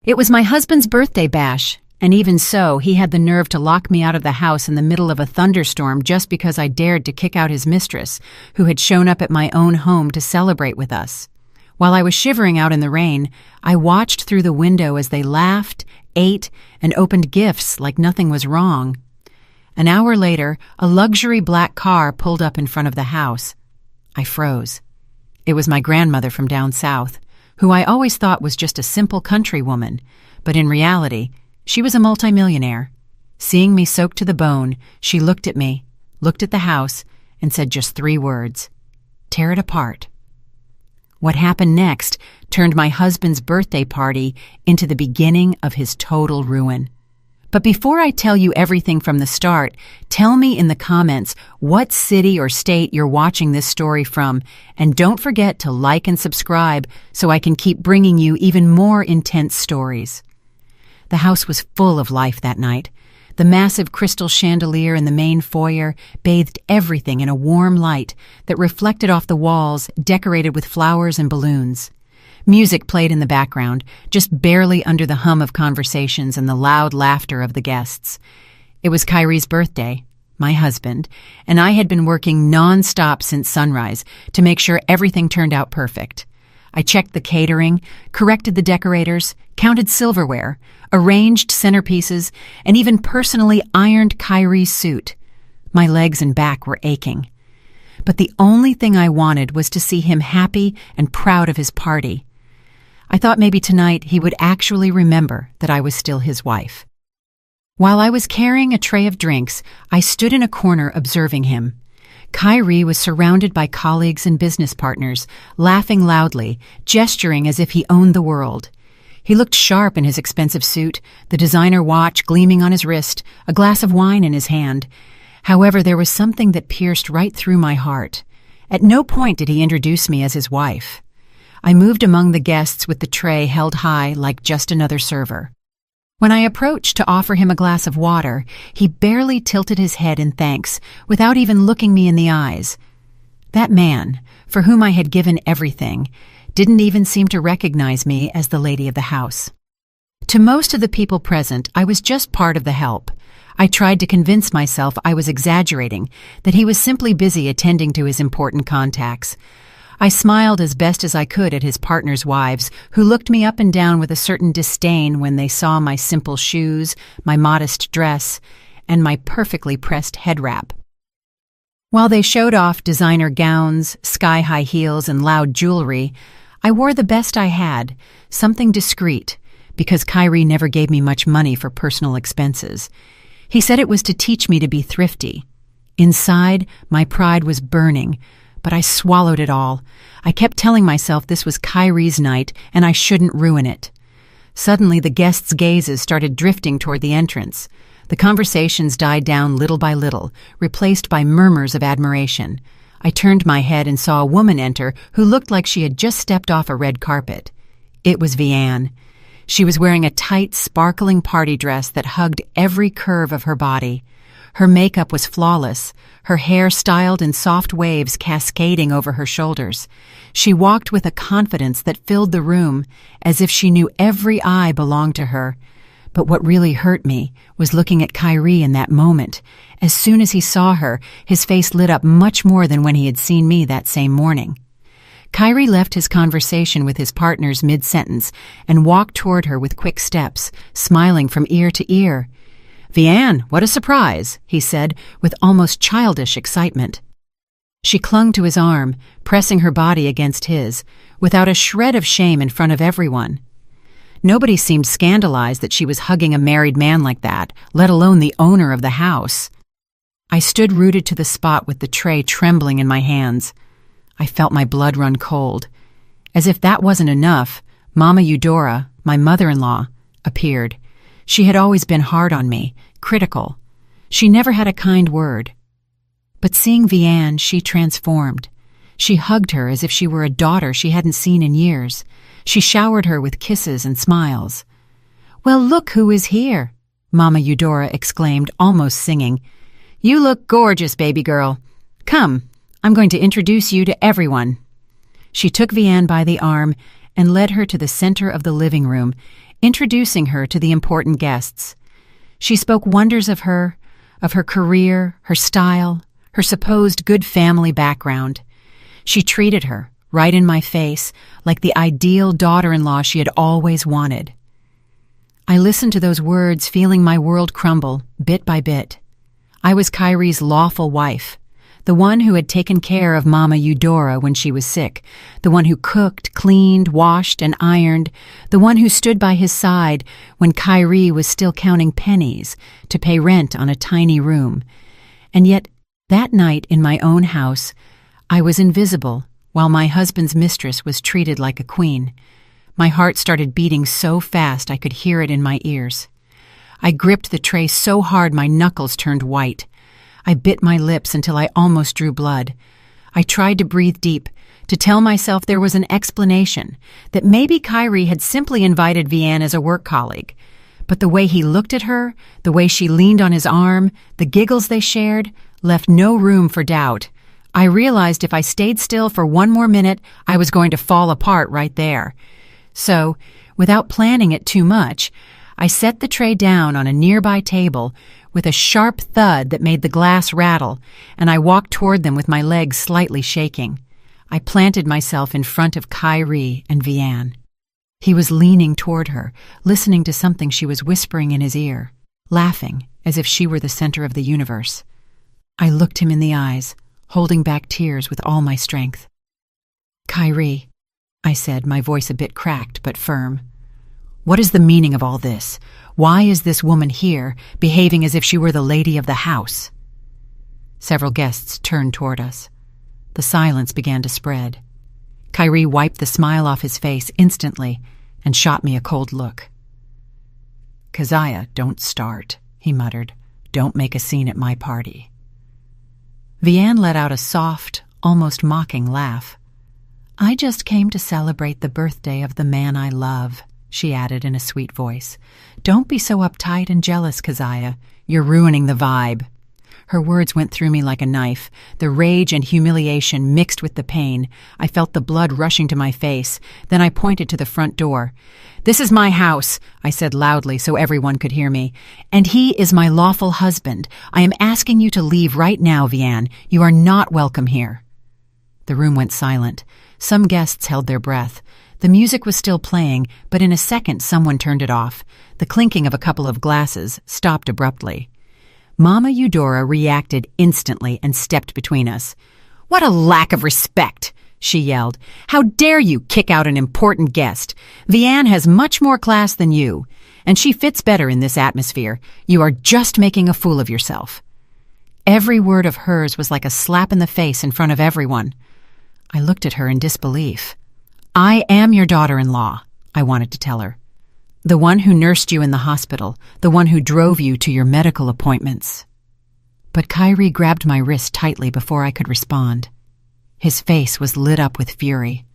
It was my husband's birthday bash, and even so, he had the nerve to lock me out of the house in the middle of a thunderstorm just because I dared to kick out his mistress, who had shown up at my own home to celebrate with us. While I was shivering out in the rain, I watched through the window as they laughed, ate, and opened gifts like nothing was wrong. An hour later, a luxury black car pulled up in front of the house. I froze. It was my grandmother from down south, who I always thought was just a simple country woman, but in reality, she was a multimillionaire. Seeing me soaked to the bone, she looked at me, looked at the house, and said just 3 words: "Tear it apart." What happened next turned my husband's birthday party into the beginning of his total ruin. But before I tell you everything from the start, tell me in the comments what city or state you're watching this story from, and don't forget to like and subscribe so I can keep bringing you even more intense stories. The house was full of life that night. The massive crystal chandelier in the main foyer bathed everything in a warm light that reflected off the walls decorated with flowers and balloons. Music played in the background, just barely under the hum of conversations and the loud laughter of the guests. It was Kyrie's birthday, my husband, and I had been working non-stop since sunrise to make sure everything turned out perfect. I checked the catering, corrected the decorators, counted silverware, arranged centerpieces, and even personally ironed Kyrie's suit. My legs and back were aching. But the only thing I wanted was to see him happy and proud of his party. I thought maybe tonight he would actually remember that I was still his wife. While I was carrying a tray of drinks, I stood in a corner observing him. Kyrie was surrounded by colleagues and business partners, laughing loudly, gesturing as if he owned the world. He looked sharp in his expensive suit, the designer watch gleaming on his wrist, a glass of wine in his hand. However, there was something that pierced right through my heart. At no point did he introduce me as his wife. I moved among the guests with the tray held high like just another server. When I approached to offer him a glass of water, he barely tilted his head in thanks, without even looking me in the eyes. That man, for whom I had given everything, didn't even seem to recognize me as the lady of the house. To most of the people present, I was just part of the help. I tried to convince myself I was exaggerating, that he was simply busy attending to his important contacts. I smiled as best as I could at his partners' wives, who looked me up and down with a certain disdain when they saw my simple shoes, my modest dress, and my perfectly pressed head wrap. While they showed off designer gowns, sky-high heels, and loud jewelry, I wore the best I had, something discreet, because Kyrie never gave me much money for personal expenses. He said it was to teach me to be thrifty. Inside, my pride was burning, but I swallowed it all. I kept telling myself this was Kyrie's night and I shouldn't ruin it. Suddenly, the guests' gazes started drifting toward the entrance. The conversations died down little by little, replaced by murmurs of admiration. I turned my head and saw a woman enter who looked like she had just stepped off a red carpet. It was Vianne. She was wearing a tight, sparkling party dress that hugged every curve of her body. Her makeup was flawless, her hair styled in soft waves cascading over her shoulders. She walked with a confidence that filled the room, as if she knew every eye belonged to her. But what really hurt me was looking at Kyrie in that moment. As soon as he saw her, his face lit up much more than when he had seen me that same morning. Kyrie left his conversation with his partners mid-sentence and walked toward her with quick steps, smiling from ear to ear. "Vianne, what a surprise," he said with almost childish excitement. She clung to his arm, pressing her body against his, without a shred of shame in front of everyone. Nobody seemed scandalized that she was hugging a married man like that, let alone the owner of the house. I stood rooted to the spot with the tray trembling in my hands. I felt my blood run cold. As if that wasn't enough, Mama Eudora, my mother-in-law, appeared. She had always been hard on me, critical. She never had a kind word. But seeing Vianne, she transformed. She hugged her as if she were a daughter she hadn't seen in years. She showered her with kisses and smiles. "Well, look who is here," Mama Eudora exclaimed, almost singing. "You look gorgeous, baby girl. Come, I'm going to introduce you to everyone." She took Vianne by the arm and led her to the center of the living room, introducing her to the important guests. She spoke wonders of her career, her style, her supposed good family background. She treated her, right in my face, like the ideal daughter-in-law she had always wanted. I listened to those words, feeling my world crumble, bit by bit. I was Kyrie's lawful wife, the one who had taken care of Mama Eudora when she was sick, the one who cooked, cleaned, washed, and ironed, the one who stood by his side when Kyrie was still counting pennies to pay rent on a tiny room. And yet, that night in my own house, I was invisible, while my husband's mistress was treated like a queen. My heart started beating so fast I could hear it in my ears. I gripped the tray so hard my knuckles turned white. I bit my lips until I almost drew blood. I tried to breathe deep, to tell myself there was an explanation, that maybe Kyrie had simply invited Vianne as a work colleague. But the way he looked at her, the way she leaned on his arm, the giggles they shared, left no room for doubt. I realized if I stayed still for one more minute, I was going to fall apart right there. So, without planning it too much, I set the tray down on a nearby table with a sharp thud that made the glass rattle, and I walked toward them with my legs slightly shaking. I planted myself in front of Kyrie and Vianne. He was leaning toward her, listening to something she was whispering in his ear, laughing as if she were the center of the universe. I looked him in the eyes, holding back tears with all my strength. "Kyrie," I said, my voice a bit cracked but firm. "What is the meaning of all this? Why is this woman here, behaving as if she were the lady of the house?" Several guests turned toward us. The silence began to spread. Kyrie wiped the smile off his face instantly and shot me a cold look. "Keziah, don't start," he muttered. "Don't make a scene at my party." Vianne let out a soft, almost mocking laugh. "I just came to celebrate the birthday of the man I love," she added in a sweet voice. "Don't be so uptight and jealous, Keziah. You're ruining the vibe." Her words went through me like a knife. The rage and humiliation mixed with the pain. I felt the blood rushing to my face. Then I pointed to the front door. "This is my house," I said loudly so everyone could hear me. "And he is my lawful husband. I am asking you to leave right now, Vianne. You are not welcome here." The room went silent. Some guests held their breath. The music was still playing, but in a second someone turned it off. The clinking of a couple of glasses stopped abruptly. Mama Eudora reacted instantly and stepped between us. "What a lack of respect!" she yelled. "How dare you kick out an important guest? Vianne has much more class than you, and she fits better in this atmosphere. You are just making a fool of yourself." Every word of hers was like a slap in the face in front of everyone. I looked at her in disbelief. "I am your daughter-in-law," I wanted to tell her. "The one who nursed you in the hospital, the one who drove you to your medical appointments." But Kyrie grabbed my wrist tightly before I could respond. His face was lit up with fury.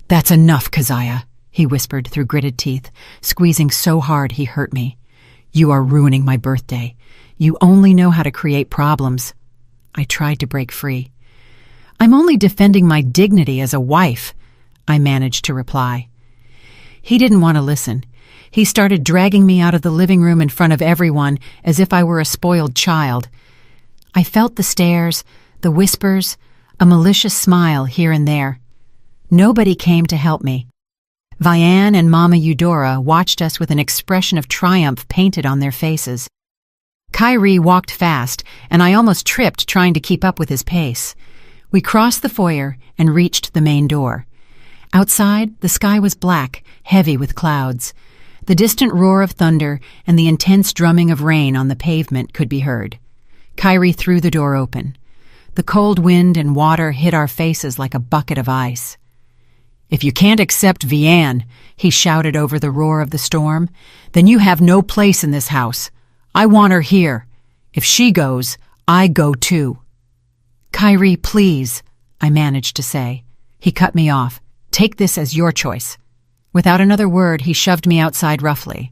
"That's enough, Keziah," he whispered through gritted teeth, squeezing so hard he hurt me. "You are ruining my birthday. You only know how to create problems." I tried to break free. "I'm only defending my dignity as a wife," I managed to reply. He didn't want to listen. He started dragging me out of the living room in front of everyone as if I were a spoiled child. I felt the stares, the whispers, a malicious smile here and there. Nobody came to help me. Vianne and Mama Eudora watched us with an expression of triumph painted on their faces. Kyrie walked fast, and I almost tripped trying to keep up with his pace. We crossed the foyer and reached the main door. Outside, the sky was black, heavy with clouds. The distant roar of thunder and the intense drumming of rain on the pavement could be heard. Kyrie threw the door open. The cold wind and water hit our faces like a bucket of ice. "If you can't accept Vianne," he shouted over the roar of the storm, "then you have no place in this house. I want her here. If she goes, I go too." "Kyrie, please," I managed to say. He cut me off. "Take this as your choice." Without another word, he shoved me outside roughly.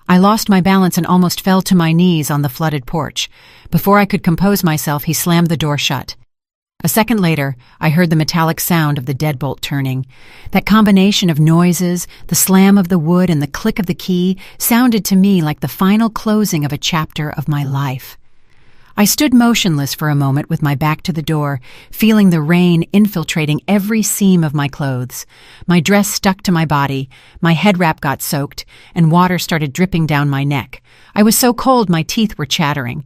I lost my balance and almost fell to my knees on the flooded porch. Before I could compose myself, he slammed the door shut. A second later, I heard the metallic sound of the deadbolt turning. That combination of noises, the slam of the wood and the click of the key, sounded to me like the final closing of a chapter of my life. I stood motionless for a moment with my back to the door, feeling the rain infiltrating every seam of my clothes. My dress stuck to my body, my head wrap got soaked, and water started dripping down my neck. I was so cold my teeth were chattering.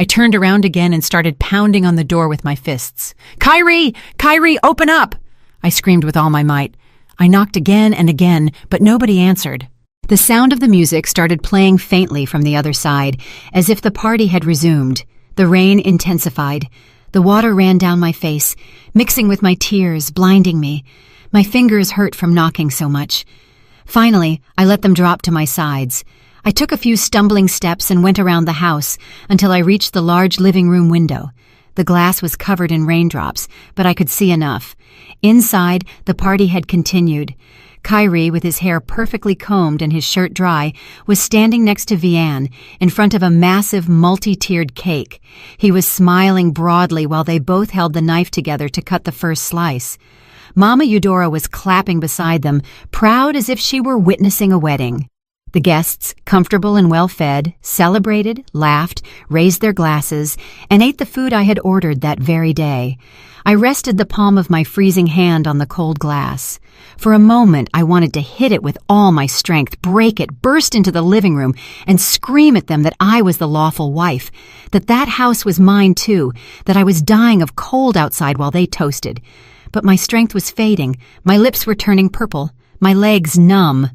I turned around again and started pounding on the door with my fists. "Kyrie! Kyrie, open up!" I screamed with all my might. I knocked again and again, but nobody answered. The sound of the music started playing faintly from the other side, as if the party had resumed. The rain intensified. The water ran down my face, mixing with my tears, blinding me. My fingers hurt from knocking so much. Finally, I let them drop to my sides. I took a few stumbling steps and went around the house until I reached the large living room window. The glass was covered in raindrops, but I could see enough. Inside, the party had continued. Kyrie, with his hair perfectly combed and his shirt dry, was standing next to Vianne, in front of a massive multi-tiered cake. He was smiling broadly while they both held the knife together to cut the first slice. Mama Eudora was clapping beside them, proud as if she were witnessing a wedding. The guests, comfortable and well-fed, celebrated, laughed, raised their glasses, and ate the food I had ordered that very day. I rested the palm of my freezing hand on the cold glass. For a moment, I wanted to hit it with all my strength, break it, burst into the living room, and scream at them that I was the lawful wife, that house was mine too, that I was dying of cold outside while they toasted. But my strength was fading, my lips were turning purple, my legs numb.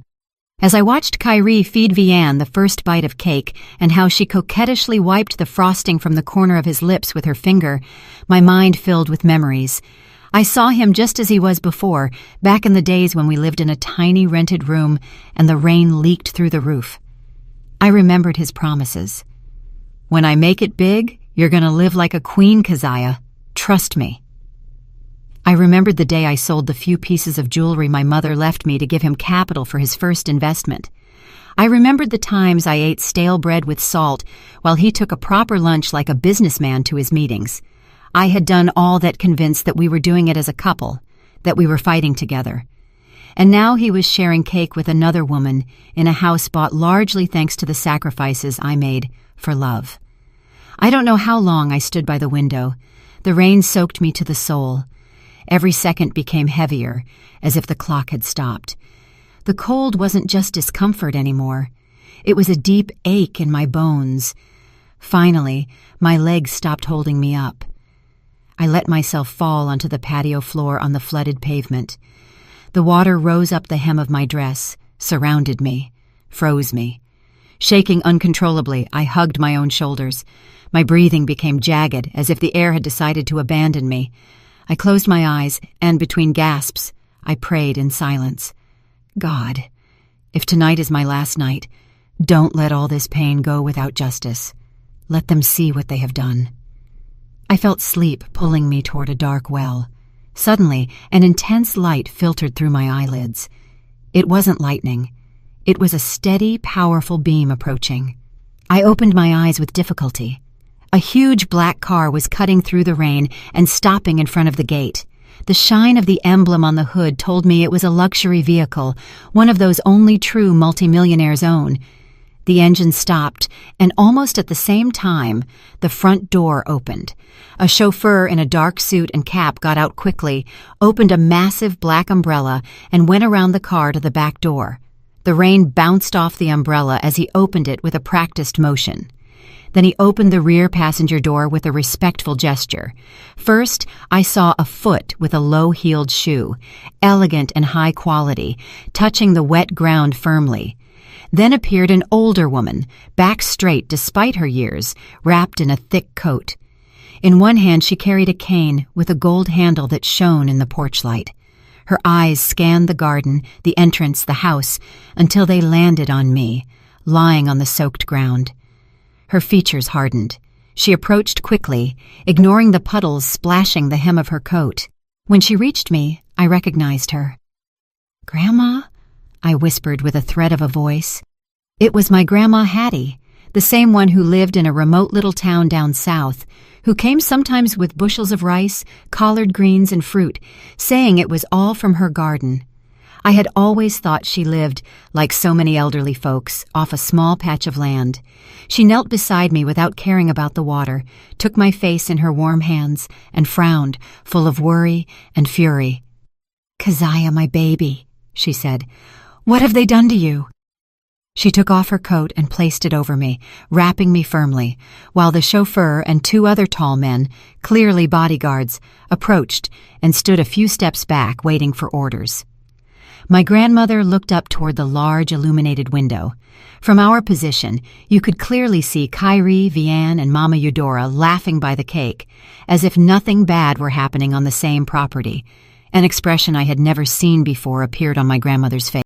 As I watched Kyrie feed Vianne the first bite of cake and how she coquettishly wiped the frosting from the corner of his lips with her finger, my mind filled with memories. I saw him just as he was before, back in the days when we lived in a tiny rented room and the rain leaked through the roof. I remembered his promises. "When I make it big, you're going to live like a queen, Keziah. Trust me." I remembered the day I sold the few pieces of jewelry my mother left me to give him capital for his first investment. I remembered the times I ate stale bread with salt while he took a proper lunch like a businessman to his meetings. I had done all that convinced that we were doing it as a couple, that we were fighting together. And now he was sharing cake with another woman in a house bought largely thanks to the sacrifices I made for love. I don't know how long I stood by the window. The rain soaked me to the soul. Every second became heavier, as if the clock had stopped. The cold wasn't just discomfort anymore. It was a deep ache in my bones. Finally, my legs stopped holding me up. I let myself fall onto the patio floor on the flooded pavement. The water rose up the hem of my dress, surrounded me, froze me. Shaking uncontrollably, I hugged my own shoulders. My breathing became jagged, as if the air had decided to abandon me. I closed my eyes, and between gasps, I prayed in silence. God, if tonight is my last night, don't let all this pain go without justice. Let them see what they have done. I felt sleep pulling me toward a dark well. Suddenly, an intense light filtered through my eyelids. It wasn't lightning. It was a steady, powerful beam approaching. I opened my eyes with difficulty. A huge black car was cutting through the rain and stopping in front of the gate. The shine of the emblem on the hood told me it was a luxury vehicle, one of those only true multimillionaires own. The engine stopped, and almost at the same time, the front door opened. A chauffeur in a dark suit and cap got out quickly, opened a massive black umbrella, and went around the car to the back door. The rain bounced off the umbrella as he opened it with a practiced motion. Then he opened the rear passenger door with a respectful gesture. First, I saw a foot with a low-heeled shoe, elegant and high quality, touching the wet ground firmly. Then appeared an older woman, back straight despite her years, wrapped in a thick coat. In one hand she carried a cane with a gold handle that shone in the porch light. Her eyes scanned the garden, the entrance, the house, until they landed on me, lying on the soaked ground. Her features hardened. She approached quickly, ignoring the puddles splashing the hem of her coat. When she reached me, I recognized her. "Grandma?" I whispered with a thread of a voice. It was my Grandma Hattie, the same one who lived in a remote little town down south, who came sometimes with bushels of rice, collard greens, and fruit, saying it was all from her garden. I had always thought she lived, like so many elderly folks, off a small patch of land. She knelt beside me without caring about the water, took my face in her warm hands, and frowned, full of worry and fury. "Keziah, my baby," she said, "what have they done to you?" She took off her coat and placed it over me, wrapping me firmly, while the chauffeur and 2 other tall men, clearly bodyguards, approached and stood a few steps back, waiting for orders. My grandmother looked up toward the large illuminated window. From our position, you could clearly see Kyrie, Vianne, and Mama Eudora laughing by the cake, as if nothing bad were happening on the same property. An expression I had never seen before appeared on my grandmother's face.